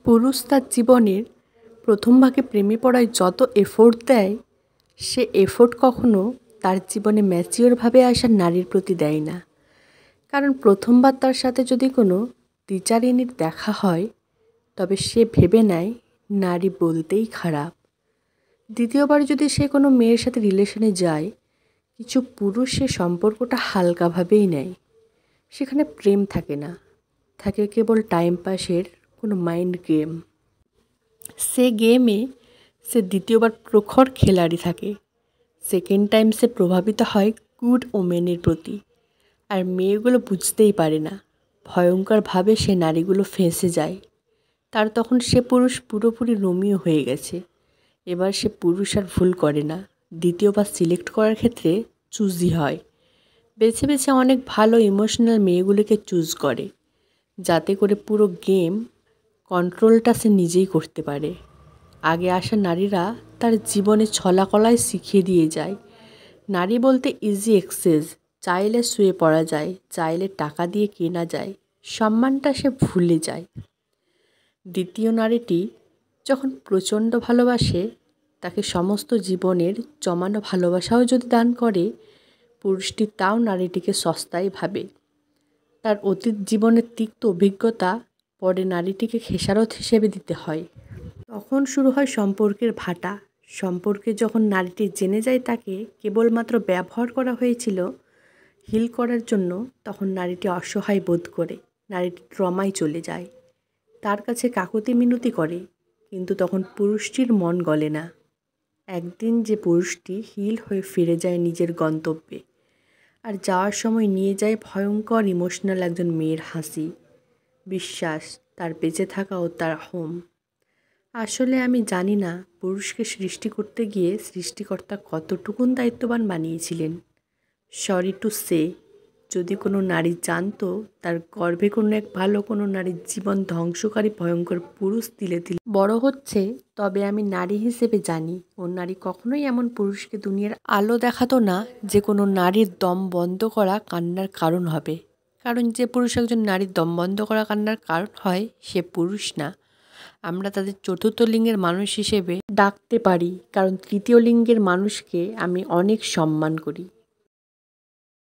পুরুষ তার জীবনের প্রথম ভাগে প্রেমে পড়ায় যত এফোর্ট দেয়, সে এফোর্ট কখনো তার জীবনে ম্যাচিওরভাবে আসা নারীর প্রতি দেয় না। কারণ প্রথমবার তার সাথে যদি কোনো দ্বিচারিণীর দেখা হয়, তবে সে ভেবে নেয় নারী বলতেই খারাপ। দ্বিতীয়বার যদি সে কোনো মেয়ের সাথে রিলেশনে যায়, কিছু পুরুষ সে সম্পর্কটা হালকাভাবেই নেয়। সেখানে প্রেম থাকে না, থাকে কেবল টাইম পাসের কোনো মাইন্ড গেম। সে গেমে সে দ্বিতীয়বার প্রখর খেলাড়ি থাকে। সেকেন্ড টাইম সে প্রভাবিত হয় গুড ওমেনের প্রতি। আর মেয়েগুলো বুঝতেই পারে না, ভয়ঙ্করভাবে সে নারীগুলো ফেঁসে যায়। তার তখন সে পুরুষ পুরোপুরি রোমিও হয়ে গেছে। এবার সে পুরুষ আর ভুল করে না, দ্বিতীয়বার সিলেক্ট করার ক্ষেত্রে চুজি হয়। বেছে বেছে অনেক ভালো ইমোশনাল মেয়েগুলোকে চুজ করে, যাতে করে পুরো গেম কন্ট্রোলটা সে নিজেই করতে পারে। আগে আসা নারীরা তার জীবনে ছলাকলায় শিখিয়ে দিয়ে যায়, নারী বলতে ইজি অ্যাক্সেস, চাইলে শুয়ে পড়া যায়, চাইলে টাকা দিয়ে কেনা যায়। সম্মানটা সে ভুলে যায়। দ্বিতীয় নারীটি যখন প্রচণ্ড ভালোবাসে, তাকে সমস্ত জীবনের জমানো ভালোবাসাও যদি দান করে, পুরুষটি তাও নারীটিকে সস্তায় ভাবে। তার অতীত জীবনের তিক্ত অভিজ্ঞতা পরে নারীটিকে খেসারত হিসেবে দিতে হয়। তখন শুরু হয় সম্পর্কের ভাটা। সম্পর্কে যখন নারীটি জেনে যায় তাকে কেবলমাত্র ব্যবহার করা হয়েছিল হিল করার জন্য, তখন নারীটি অসহায় বোধ করে, নারীটি ট্রমায় চলে যায়। তার কাছে কাকুতি মিনতি করে, কিন্তু তখন পুরুষটির মন গলে না। একদিন যে পুরুষটি হিল হয়ে ফিরে যায় নিজের গন্তব্যে, আর যাওয়ার সময় নিয়ে যায় ভয়ঙ্কর ইমোশনাল একজন মেয়ের হাসি, বিশ্বাস, তার বেঁচে থাকা ও তার হোম। আসলে আমি জানি না পুরুষকে সৃষ্টি করতে গিয়ে সৃষ্টিকর্তা কতটুকুন দায়িত্ববান বানিয়েছিলেন। সরি টু সে, যদি কোনো নারী জানতো তার গর্ভে কোনো এক ভালো কোনো নারীর জীবন ধ্বংসকারী ভয়ঙ্কর পুরুষ তিলে তিলে বড় হচ্ছে, তবে আমি নারী হিসেবে জানি ও নারী কখনোই এমন পুরুষকে দুনিয়ার আলো দেখাতো না যে কোনো নারীর দম বন্ধ করা কান্নার কারণ হবে। কারণ যে পুরুষ একজন নারীর দম বন্ধ করা কান্নার কারণ হয়, সে পুরুষ না। আমরা তাদের চতুর্থ লিঙ্গের মানুষ হিসেবে ডাকতে পারি, কারণ তৃতীয় লিঙ্গের মানুষকে আমি অনেক সম্মান করি।